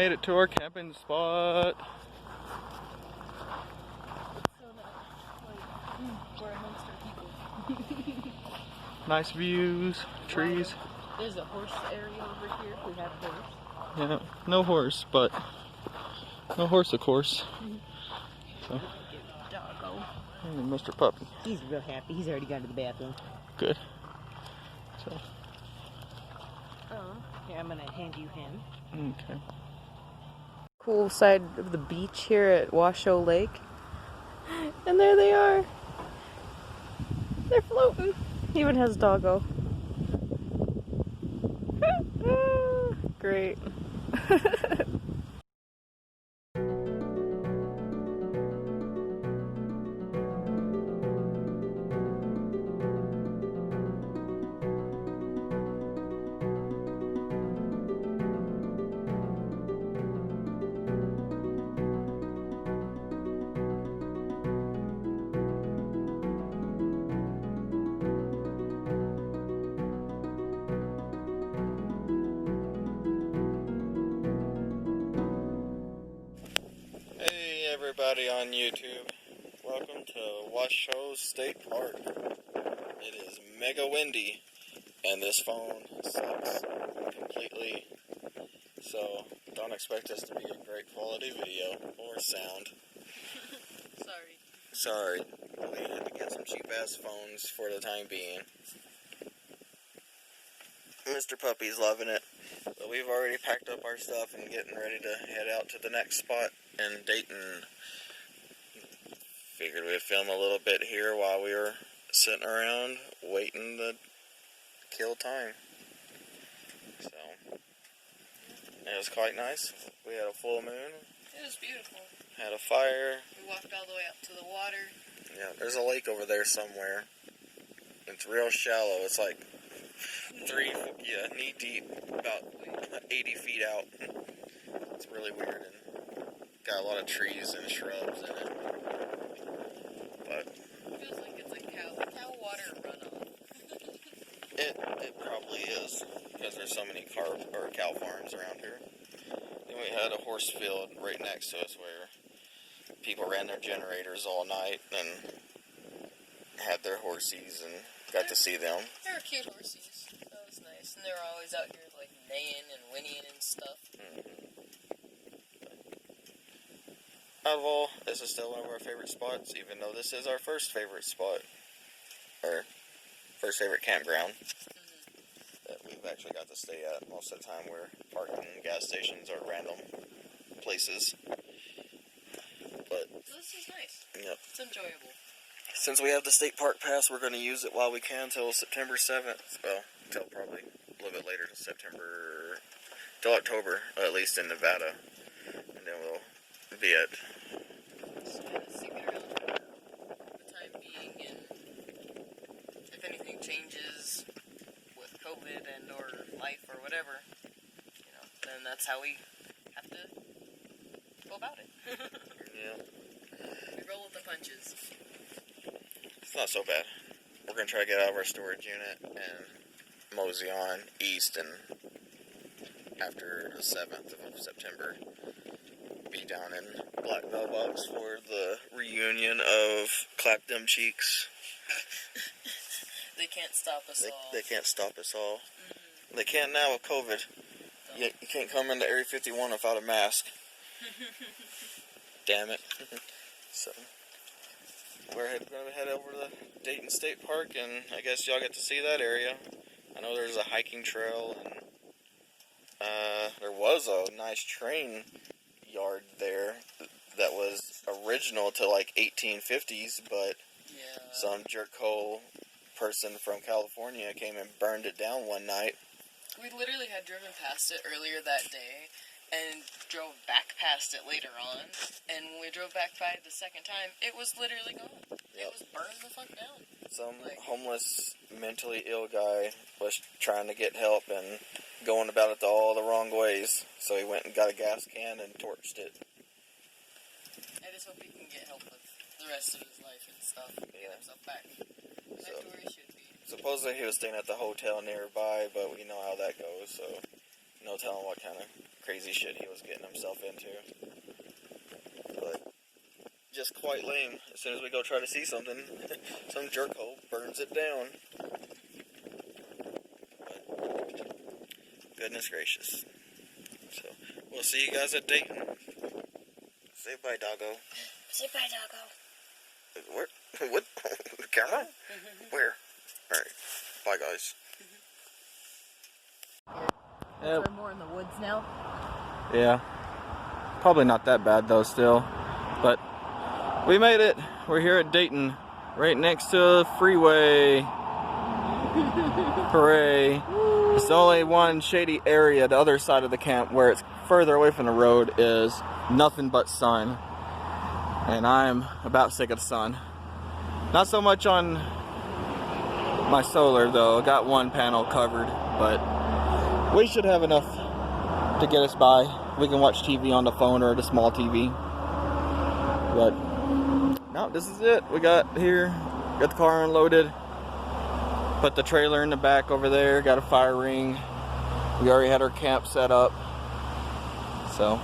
made it to our camping spot. We're amongst our people. Nice views, trees. There's a horse area over here. We have a horse. Yeah, no horse, but no horse, of course. So, Doggo. and Mr. Puppy. He's real happy. He's already gone to the bathroom. Good. So. Here, I'm gonna hand you him. Okay. Cool side of the beach here at Washoe Lake. And there they are. They're floating. He even has Doggo. Great. Everybody on YouTube, welcome to Washoe State Park. It is mega windy and this phone sucks completely, so don't expect this to be a great quality video or sound. Sorry, we had to get some cheap ass phones for the time being. Mr. Puppy's loving it. So we've already packed up our stuff and getting ready to head out to the next spot in Dayton. Figured we'd film a little bit here while we were sitting around waiting to kill time. So, it was quite nice. We had a full moon. It was beautiful. Had a fire. We walked all the way up to the water. Yeah, there's a lake over there somewhere. It's real shallow. It's like knee deep, about 80 feet out. It's really weird and got a lot of trees and shrubs in it. But it feels like it's like cow water runoff. it probably is because there's so many cow farms around here. Then we had a horse field right next to us where people ran their generators all night and had their horsies and got to see them. They were cute horsies. That was nice. And they were always out here like neighing and whinnying and stuff. Out of all, this is still one of our favorite spots, even though this is our first favorite spot. Or first favorite campground that we've actually got to stay at. Most of the time we're parking in gas stations or random places. But so this is nice. Yep. It's enjoyable. Since we have the state park pass, we're going to use it while we can till September 7th. Well, till probably a little bit later, till October, at least in Nevada. And then we'll be at... Just kind of stick it around for the time being, and if anything changes with COVID and or life or whatever, then that's how we have to go about it. Yeah. We roll with the punches. It's not so bad. We're going to try to get out of our storage unit and mosey on east, and after the 7th of September, be down in Black Mailbox for the reunion of Clap Them Cheeks. They can't stop us all. They can't stop us all. Mm-hmm. They can't now with COVID. You can't come into Area 51 without a mask. Damn it. So, we're going to head over to Dayton State Park, and I guess y'all get to see that area. I know there's a hiking trail, and there was a nice train yard there that was original to like 1850s, but some jerkhole person from California came and burned it down one night. We literally had driven past it earlier that day and drove back past it later on, and when we drove back by it the second time, it was literally gone. Yep. It was burned the fuck down. Some homeless, mentally ill guy was trying to get help and going about it all the wrong ways, so he went and got a gas can and torched it. I just hope he can get help with the rest of his life and stuff and get himself back to where he should be. Supposedly he was staying at the hotel nearby, but we know how that goes, so No telling what kind of crazy shit he was getting himself into. But just quite lame. As soon as we go try to see something, some jerkhole burns it down. But goodness gracious. So we'll see you guys at Dayton. Say bye, Doggo. Say bye, Doggo. Where? What? The camera? Where? Alright. Bye, guys. We're more in the woods now. Yeah. Probably not that bad, though, still. But we made it. We're here at Dayton. Right next to the freeway. Hooray. It's the only one shady area, the other side of the camp, where it's further away from the road, is nothing but sun. And I'm about sick of the sun. Not so much on my solar though. I got one panel covered, but we should have enough to get us by. We can watch TV on the phone or the small TV. But no, this is it. We got here, got the car unloaded, put the trailer in the back over there, got a fire ring. We already had our camp set up. So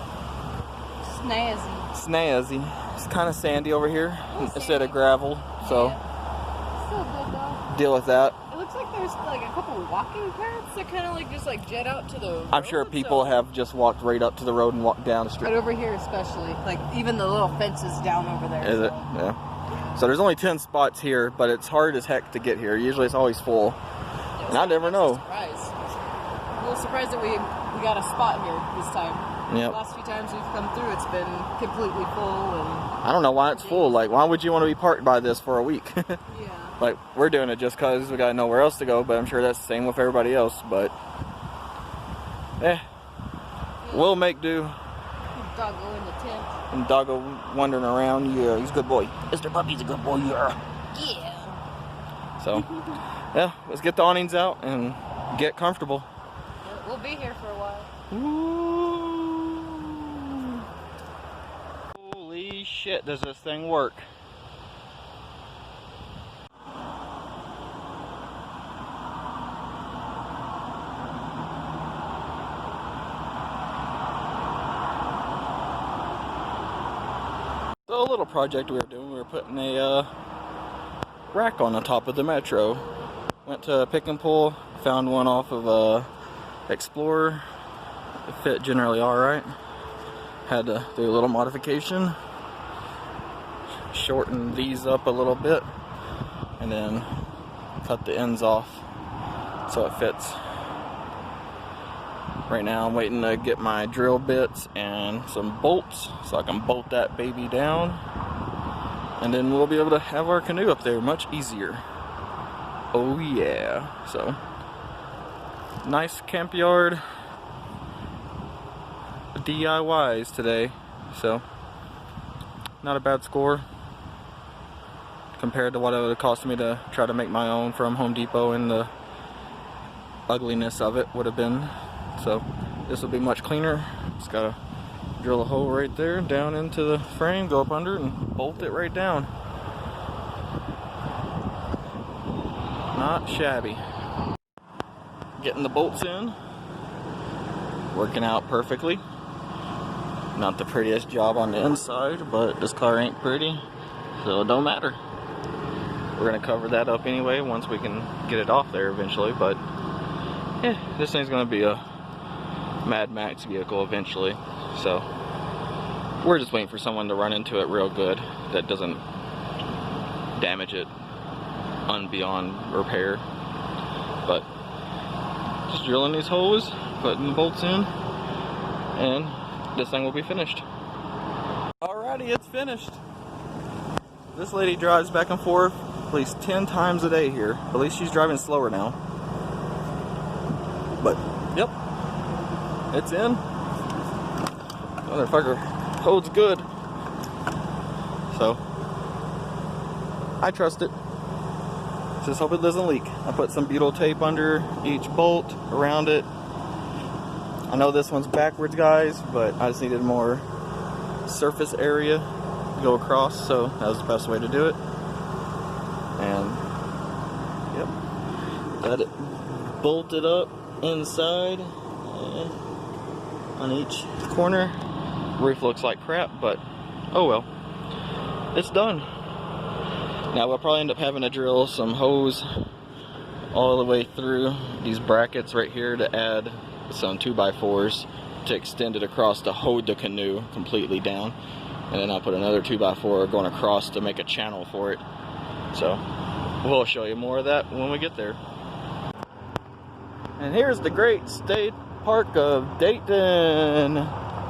snazzy. It's kind of sandy over here instead of gravel, so Still good though. deal with that. It looks like there's like a couple walking paths that kind of like just like jet out to the I'm sure road, people so- have just walked right up to the road and walked down the street. Right over here especially, like even the little fences down over there. Is it? Yeah. So there's only 10 spots here, but it's hard as heck to get here. Usually it's always full. And I never know. Surprised. A little surprised that we got a spot here this time. Yep. The last few times we've come through, it's been completely full and I don't know why it's full. Like, why would you want to be parked by this for a week? yeah. Like, we're doing it just because we got nowhere else to go, but I'm sure that's the same with everybody else. But, we'll make do. Doggo in the tent. And Doggo wandering around. Yeah, he's a good boy. Mr. Puppy's a good boy, yeah. Yeah. So, yeah, let's get the awnings out and get comfortable. We'll be here for a while. Ooh. Holy shit, does this thing work? So a little project we were doing, we were putting a rack on the top of the Metro. Went to pick and pull, found one off of Explorer. It fit generally alright. Had to do a little modification. Shorten these up a little bit. And then cut the ends off so it fits. Right now I'm waiting to get my drill bits and some bolts so I can bolt that baby down. And then we'll be able to have our canoe up there much easier. Oh yeah. So, nice camp yard DIYs today. So, not a bad score compared to what it would have cost me to try to make my own from Home Depot, and the ugliness of it would have been. So this will be much cleaner. Just gotta drill a hole right there down into the frame, go up under it and bolt it right down. Not shabby. Getting the bolts in, working out perfectly. Not the prettiest job on the inside, but this car ain't pretty, so it don't matter. We're gonna cover that up anyway once we can get it off there eventually, but yeah, this thing's gonna be a Mad Max vehicle eventually, so we're just waiting for someone to run into it real good that doesn't damage it beyond repair. But just drilling these holes, putting the bolts in, and this thing will be finished. Alrighty, it's finished. This lady drives back and forth at least 10 times a day here. At least she's driving slower now. But yep, it's in. Motherfucker holds good. So I trust it. Just hope it doesn't leak. I put some butyl tape under each bolt around it. I know this one's backwards, guys, but I just needed more surface area to go across, so that was the best way to do it. And yep, got it bolted up inside. on each corner. Roof looks like crap, but oh well. It's done. Now we'll probably end up having to drill some hose all the way through these brackets right here to add some 2x4s to extend it across to hold the canoe completely down. And then I'll put another 2x4 going across to make a channel for it. So we'll show you more of that when we get there. And here's the great state park of Dayton.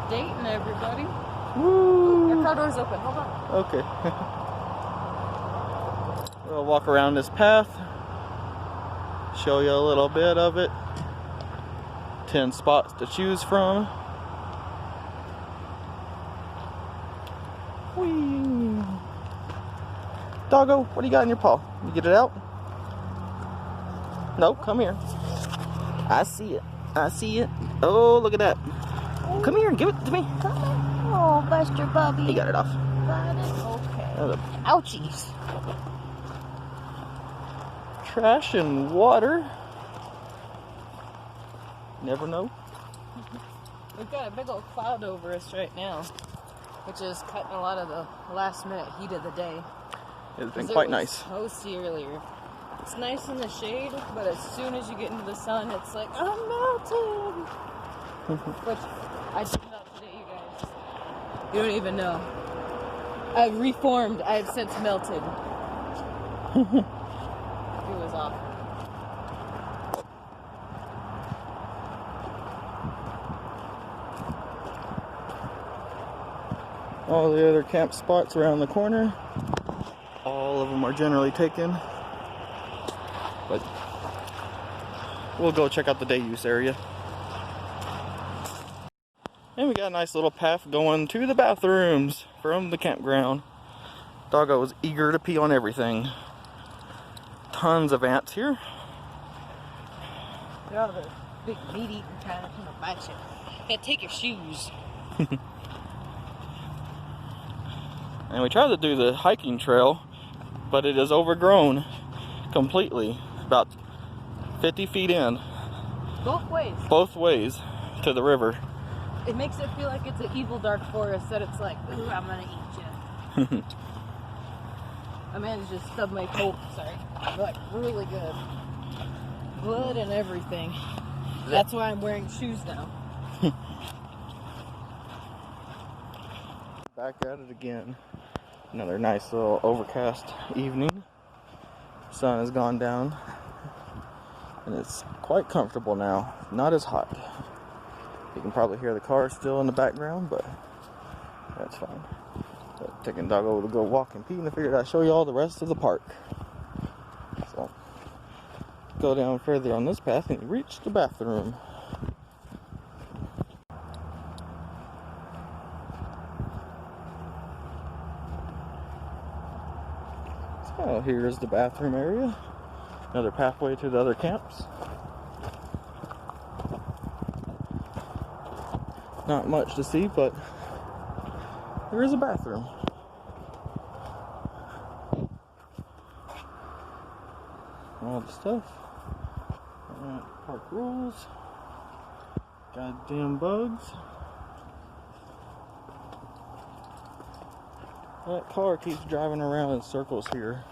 Dayton, everybody. Woo! Your car door's open. Hold on. Okay. We'll walk around this path, show you a little bit of it. 10 spots to choose from. Whee! Doggo, what do you got in your paw? You get it out? No, come here. I see it. I see it. Oh, look at that. Come here and give it to me. Oh, Buster Bubby. He got it off. Got it. Okay. Oh, the Ouchies. trash and water. Never know. We've got a big old cloud over us right now, which is cutting a lot of the last minute heat of the day. It's been quite nice. Toasty earlier. It's nice in the shade, but as soon as you get into the sun, it's like, I'm melting. Which I did not today, you guys. You don't even know. I've reformed. I've since melted. It was awful. All the other camp spots around the corner, all of them are generally taken. But we'll go check out the day use area. And we got a nice little path going to the bathrooms from the campground. Doggo was eager to pee on everything. Tons of ants here. They're all the big meat-eating kind of gonna bite you. You gotta take your shoes. And we tried to do the hiking trail, but it is overgrown completely. About 50 feet in. Both ways. Both ways to the river. It makes it feel like it's an evil dark forest that it's like, ooh, I'm gonna eat you. I managed to stub my toe, sorry. Like, really good. Blood and everything. That's why I'm wearing shoes now. Back at it again. Another nice little overcast evening. Sun has gone down. And it's quite comfortable now. Not as hot. You can probably hear the car still in the background, but that's fine. But taking Doggo to go walk and pee, and I figured I'd show you all the rest of the park. So, go down further on this path and you reach the bathroom. So, here's the bathroom area. Another pathway to the other camps. Not much to see, but there is a bathroom. All the stuff. Alright, park rules. Goddamn bugs. That car keeps driving around in circles here.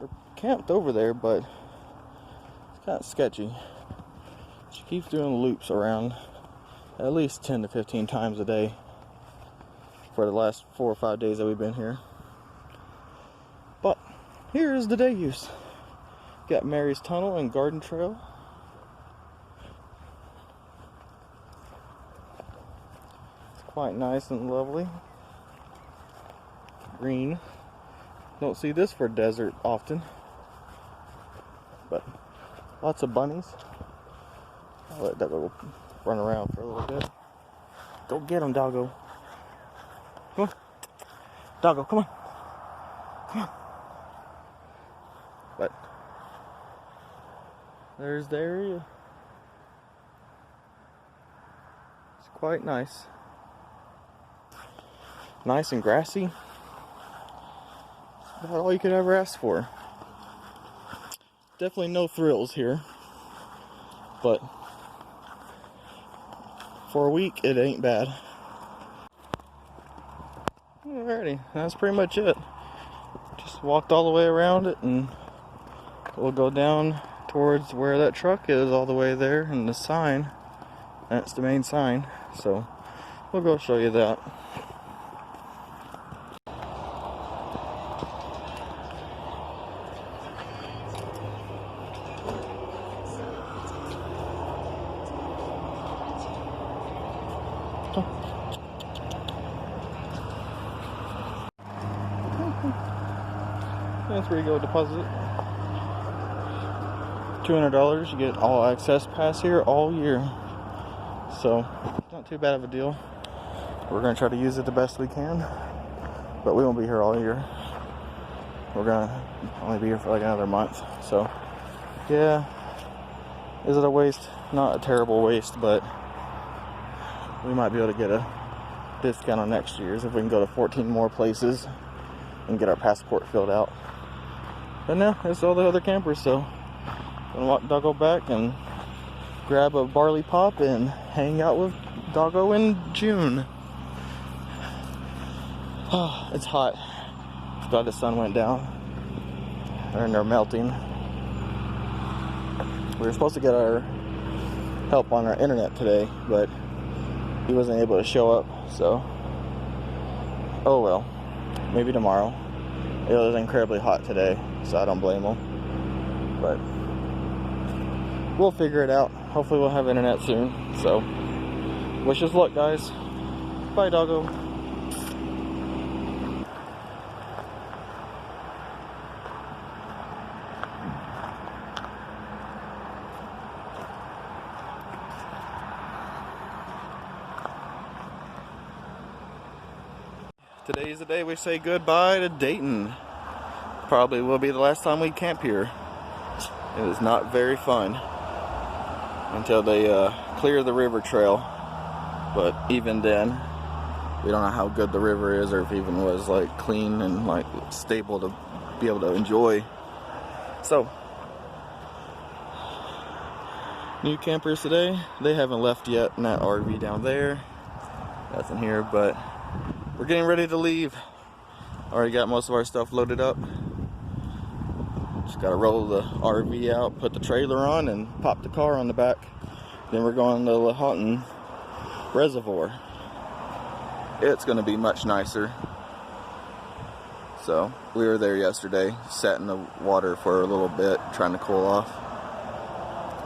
We're camped over there, but it's kind of sketchy. She keeps doing loops around at least 10 to 15 times a day for the last 4 or 5 days that we've been here. But here's the day use. Got Mary's Tunnel and Garden Trail. It's quite nice and lovely. Green. Don't see this for desert often. But lots of bunnies. I'll let Doggo run around for a little bit. Go get him, Doggo. Come on. Doggo, come on. Come on. But there's the area. It's quite nice. Nice and grassy. About all you could ever ask for. Definitely no thrills here. But For a week, it ain't bad. Alrighty, that's pretty much it. Just walked all the way around it, and we'll go down towards where that truck is, all the way there, and the sign. That's the main sign, so we'll go show you that. That's where you go deposit. $200, you get all access pass here all year. So, not too bad of a deal. We're going to try to use it the best we can. But we won't be here all year. We're going to only be here for like another month. So, yeah. Is it a waste? Not a terrible waste, but we might be able to get a discount on next year's if we can go to 14 more places and get our passport filled out. But now, it's all the other campers, so gonna walk Doggo back and grab a barley pop and hang out with Doggo in June. Oh, it's hot. Glad the sun went down. They're melting. We were supposed to get our help on our internet today, but he wasn't able to show up, so oh well. Maybe tomorrow. It was incredibly hot today, so I don't blame him. But we'll figure it out. Hopefully we'll have internet soon. So wish us luck, guys. Bye, Doggo. Today is the day we say goodbye to Dayton. Probably will be the last time we camp here. It is not very fun until they clear the river trail. But even then, we don't know how good the river is, or if it even was like clean and like stable to be able to enjoy. So, new campers today. They haven't left yet in that RV down there. That's in here, but we're getting ready to leave. Already got most of our stuff loaded up. Just gotta roll the RV out, put the trailer on, and pop the car on the back. Then we're going to the Houghton Reservoir. It's gonna be much nicer. So, we were there yesterday, sat in the water for a little bit, trying to cool off.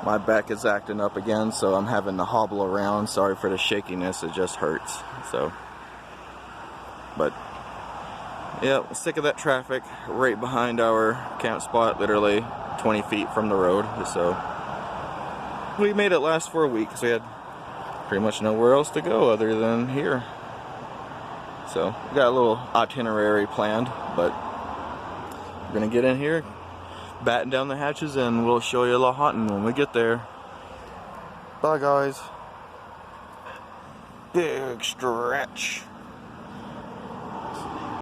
My back is acting up again, so I'm having to hobble around. Sorry for the shakiness, it just hurts. So, but yeah, sick of that traffic right behind our camp spot, literally 20 feet from the road. So we made it last for a week because we had pretty much nowhere else to go other than here. So we got a little itinerary planned, but we're gonna get in here, batten down the hatches, and we'll show you La Houghton when we get there. Bye, guys. Big stretch.